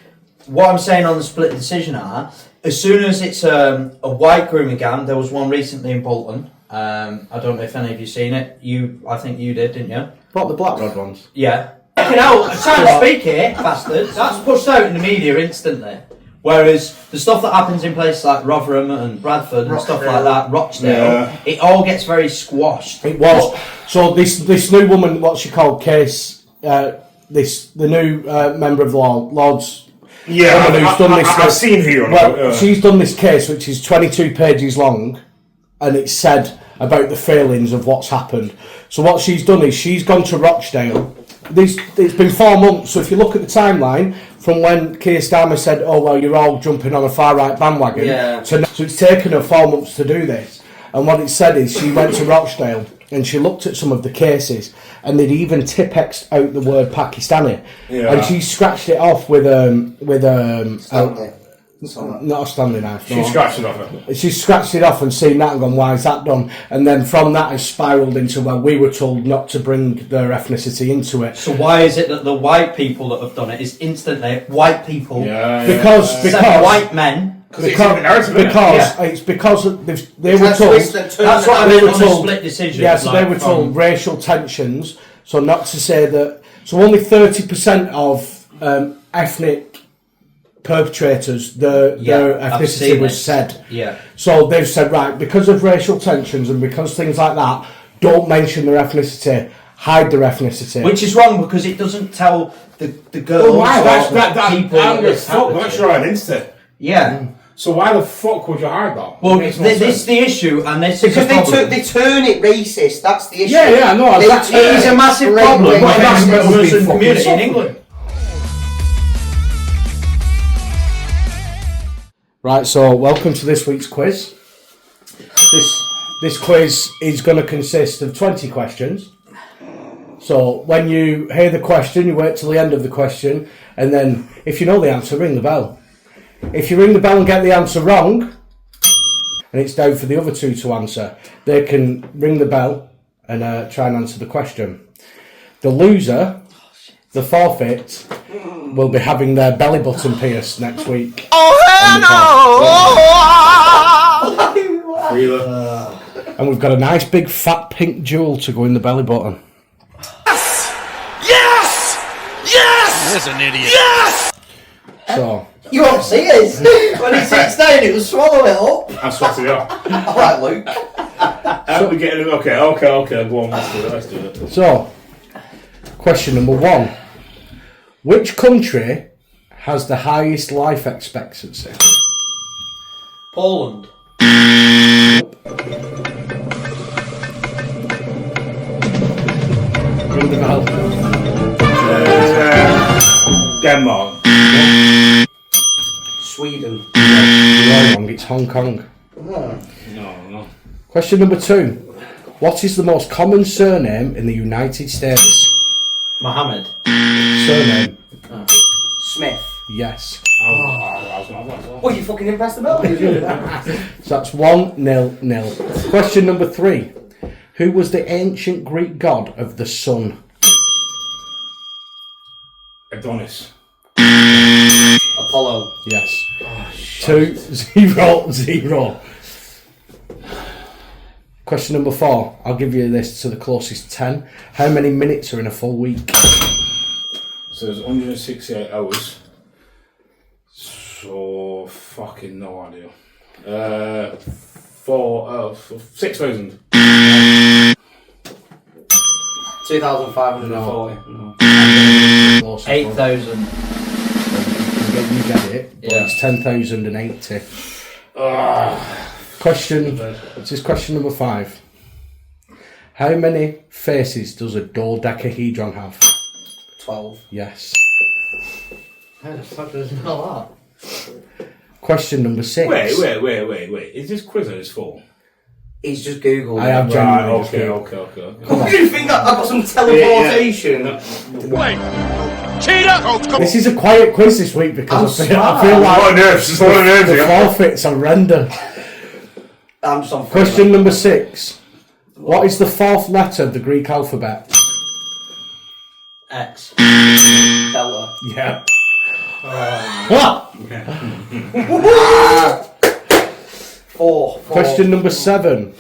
what I'm saying on the split decision are, as soon as it's a white grooming gang, there was one recently in Bolton. I don't know if any of you seen it. I think you did, didn't you? What, the black rod ones? Yeah. Fucking hell, I'm trying to speak here, bastards. That's pushed out in the media instantly. Whereas the stuff that happens in places like Rotherham and Bradford and stuff like that, Rochdale, it all gets very squashed. It was. So this new woman, what's she called? Case. The new member of the Lords. Yeah, woman who's done this I've case. seen her on Well, it. she's done this case, which is 22 pages long, and it's said about the failings of what's happened. So what she's done is she's gone to Rochdale. It's been 4 months, so if you look at the timeline from when Keir Starmer said, oh well, you're all jumping on a far right bandwagon, so it's taken her 4 months to do this. And what it said is she went to Rochdale and she looked at some of the cases, and they'd even Tipp-X'd out the word Pakistani, and she scratched it off with not a Stanley knife. She scratched it off it. She scratched it off and seen that and gone, why is that done? And then from that has spiralled into, well, we were told not to bring their ethnicity into it. So why is it that the white people that have done it is instantly white people? Because white men. It's because they were told. That's what I meant on the split decision. Yeah, so they were told racial tensions. So not to say that. So only 30% of ethnic perpetrators, their ethnicity was said. Yeah. So they've said, right, because of racial tensions and because things like that, don't mention their ethnicity, hide their ethnicity. Which is wrong because it doesn't tell the girls. Oh, wow, that's people that's right, Insta. Yeah. So why the fuck would you hide that? Well, this is the issue, and this because is the problem. they turn it racist. That's the issue. Yeah, no, it is a massive problem with the Muslim community in England. Right, so welcome to this week's quiz. This quiz is going to consist of 20 questions. So when you hear the question, you wait till the end of the question, and then if you know the answer, ring the bell. If you ring the bell and get the answer wrong, and it's down for the other two to answer, they can ring the bell and try and answer the question. The loser, the forfeit, will be having their belly button pierced next week. And we've got a nice big fat pink jewel to go in the belly button. Yes! Yes! He's an idiot. Yes! So You won't see it. When he sits down, it will swallow it up. I'm sweating it up. Alright, Luke. We're getting okay. Go on, let's do it. So, question number 1. Which country has the highest life expectancy? Poland. Ring the bell. Denmark. Sweden. You're wrong, it's Hong Kong. No. Question number 2. What is the most common surname in the United States? Mohammed. Surname? Smith. Yes. Oh, you fucking impressed the bell. So that's 1-0. Question number 3. Who was the ancient Greek god of the sun? Adonis. Apollo. Yes. 2-0. Question number 4. I'll give you this to the closest 10. How many minutes are in a full week? So there's 168 hours. So fucking no idea. 6,000. 2,540. No. 8,000. You get it. But Yeah. it's 10,080. This is question number 5. How many faces does a dodecahedron have? 12. Yes. How the fuck does it know Question number 6. Wait. Is this quiz or is full? He's just Googled. I have Right, genuinely just okay. What do you think? I've got some teleportation. This is a quiet quiz this week because I feel like One of nerves, the forfeits are horrendous. I'm just on Question number 6. What is the 4th letter of the Greek alphabet? X. Delta. Yeah. Four. Question number 7.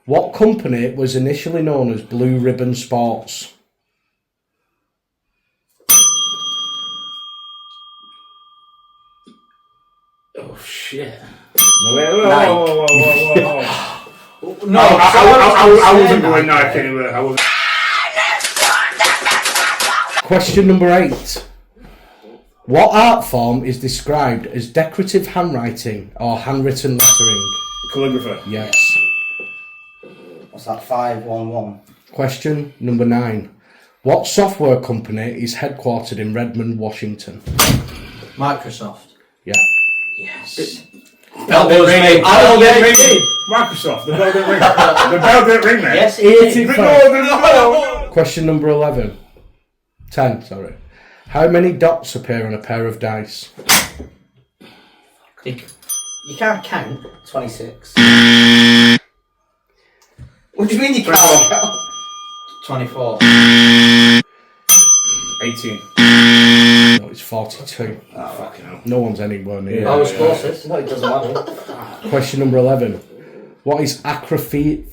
What company was initially known as Blue Ribbon Sports? Oh shit. No. Whoa. No, I wasn't going Nike anyway. I wasn't. Question number 8. What art form is described as decorative handwriting or handwritten lettering? Calligrapher. Yes. What's that? 511. Question number 9. What software company is headquartered in Redmond, Washington? Microsoft. Yeah. Yes. That was me. Microsoft. The bell didn't ring. The bell didn't ring, mate. Yes, it did. No. Question number 10, sorry. How many dots appear on a pair of dice? You can't count. 26. What do you mean you can't count? 24. 18. No, it's 42. Oh, Fucking hell. No one's anywhere near. I was closest. no, it doesn't matter. Question number 11. What is acrophobia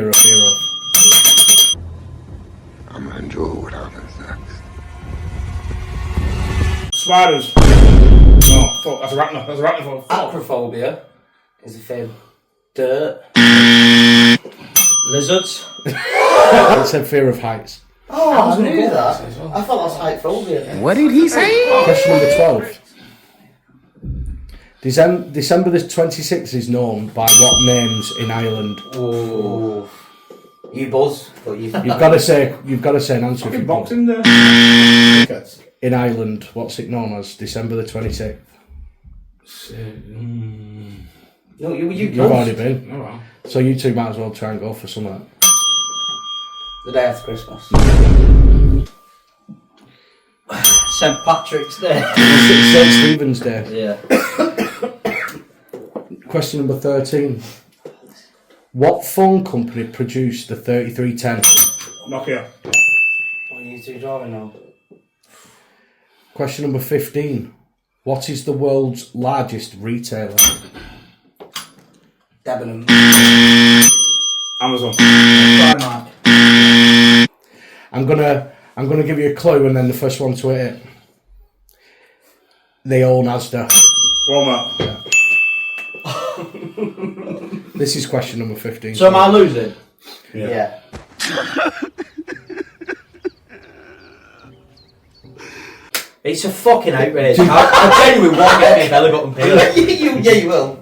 a fear of? I'm gonna enjoy what happens next. Spiders. No, fuck. That's a arachnophobia. Acrophobia is a fear of dirt. Lizards. It said fear of heights. Oh, I knew that. I thought that was height phobia. What did he say? Question number 12. December the 26th is known by what names in Ireland? Oh. You buzz, but you. You've got to say an answer. If you Boxing there. in Ireland, what's it known as? December the 26th. No, you You've can't. already been. Oh, well. So you two might as well try and go for something. The day after Christmas. St. Patrick's Day. St. Stephen's Day. Yeah. Question number 13. What phone company produced the 3310? Nokia. What are you two drawing now? Question number 15. What is the world's largest retailer? Debenham. Amazon. Primark. I'm gonna give you a clue and then the first one to hit it. They own Asda. Walmart. This is question number 15. So am I losing? Yeah. It's a fucking outrage. I genuinely won't get me a belly button peeled. you will.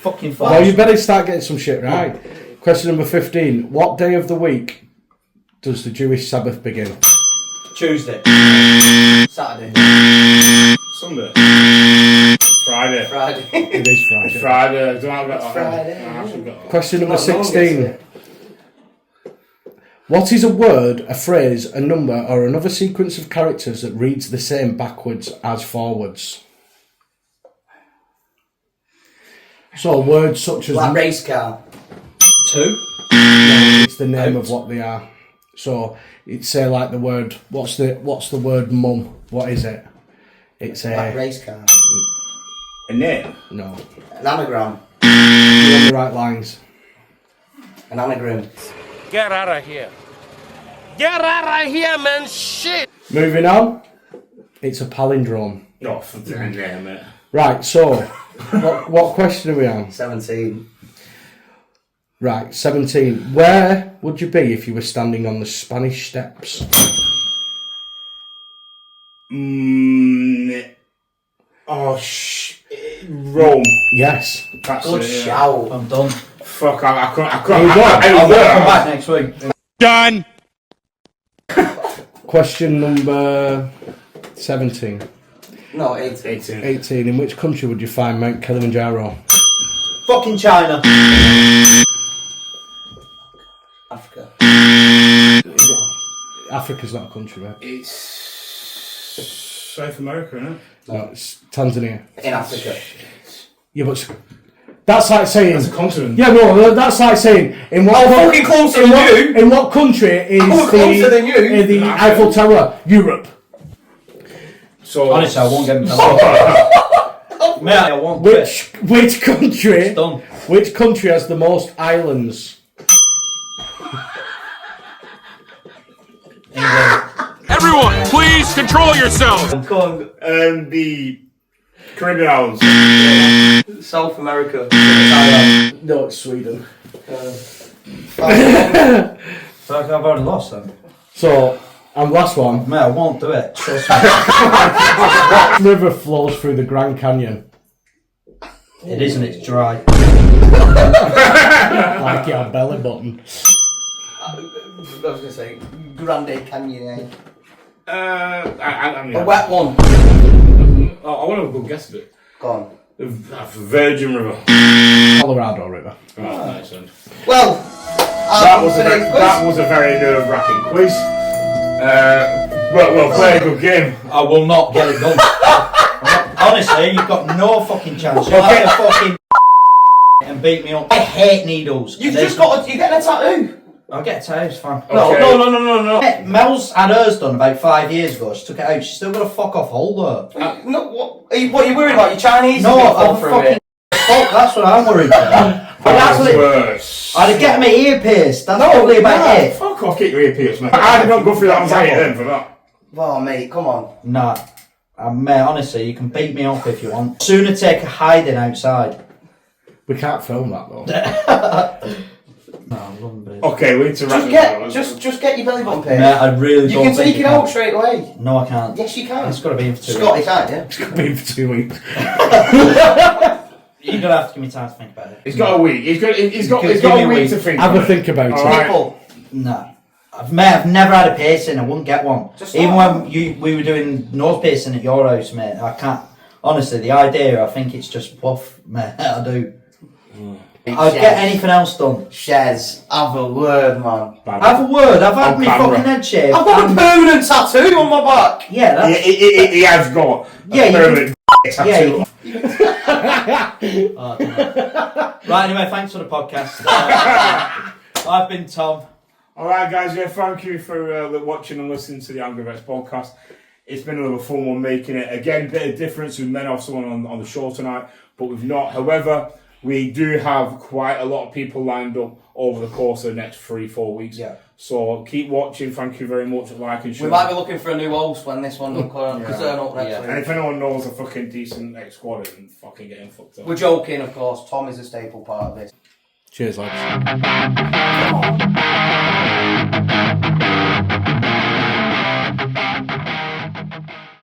Fucking Well, flash. you better start getting some shit right. Question number 15. What day of the week does the Jewish Sabbath begin? Tuesday. Saturday. Sunday. Friday. Friday. It is Friday. Friday. Don't have that. Friday. No, I should get that. Question number No one gets 16. it. What is a word, a phrase, a number, or another sequence of characters that reads the same backwards as forwards? So words such as... Like race car. 2. It's the name of what they are. So it's say like the word. What's the word mum? What is it? It's Like a race car. A name. no. An anagram. You're on the right lines. An anagram. Get out of here. Get out of here, man. Shit. Moving on. It's a palindrome. No, for the name, mate. Right. So what question are we on? 17. Right. 17. Where would you be if you were standing on the Spanish Steps? Rome. Yes. That's Good it, yeah. shout. I'm done. Fuck, I couldn't. You won. I'll come back next week. Done. Question number 17. No, 18. 18. 18. In which country would you find Mount Kilimanjaro? Fucking China. Africa. Africa's not a country, mate. It's South America, isn't it? No, it's Tanzania. In Africa. Yeah, but that's like saying. It's a continent. Yeah, no, that's like saying in what fucking closer in than what, you. in what country is closer than you. the Eiffel Tower? Europe. So Honestly, I won't get me. Mate, I won't. Which country? It's done. Which country has the most islands? England. Everyone, please control yourselves. Go on. the Caribbean Islands. South America. No, it's Sweden. So I've already lost then. So, and last one. Mate, I won't do it. Trust me. What river flows through the Grand Canyon? It isn't. It's dry. Like your belly button. I was going to say Grande Canyon, eh? I mean, A wet one. I want to have a good guess at it. Go on. The Virgin River. Colorado River. Oh, nice one. Well, That was a very nerve-wracking quiz. Well, play a good game. I will not get it done. Honestly, you've got no fucking chance. You'll have to fucking and beat me up. I hate needles. You've just got you getting a tattoo? I'll get a tattoo, it's fine. Okay. No. Mel's had hers done about 5 years ago. She took it out. She's still got a fuck off hole though. No, what are you worried about? Your Chinese? No, fall I'm through fucking it. fuck. That's what I'm worried about. That's what it, Worse. I'd get my ear pierced. That's probably about it. Fuck off, get your ear pierced, mate. I did not go through that anxiety then for that. Oh, mate, come on. Nah. Mate, honestly, you can beat me up if you want. Sooner take a hiding outside. We can't film that though. No, I love it. Okay, we need to wrap this up. Just get your belly button pierced. Mate, I really You don't can think take you it out straight away. No, I can't. Yes, you can. It's got to be in for 2 Scotty weeks. can't, yeah? It's going to be for 2 weeks. You're going to have to give me time to think about it. He's got a week. He's got Give a me a week week. to think. Have a think about it. Alright. Nipple. No. I've never had a piercing. I wouldn't get one. Just Even not. when we were doing nose piercing at your house, mate, I can't. Honestly, the idea, I think it's just puff, mate. I do. I'd get anything else done. Shez, have a word, man. Have a word. I've had On my camera. fucking head shaved. I've got a permanent tattoo on my back. Yeah, that's... He has got Yeah, a you permanent tattoo. Oh, right, anyway, thanks for the podcast. I've been Tom. Alright guys, yeah, thank you for watching and listening to the Angry Vets podcast. It's been a little fun one making it. Again, bit of difference. We may have someone on the show tonight, but we've not. However, we do have quite a lot of people lined up over the course of the next 3-4 weeks. Yeah. So keep watching. Thank you very much. Like and share. We might be looking for a new host when this one doesn't come because they're not next And week. if anyone knows a fucking decent ex-squad, then fucking get him fucked up. We're joking, of course. Tom is a staple part of this. Cheers, lads.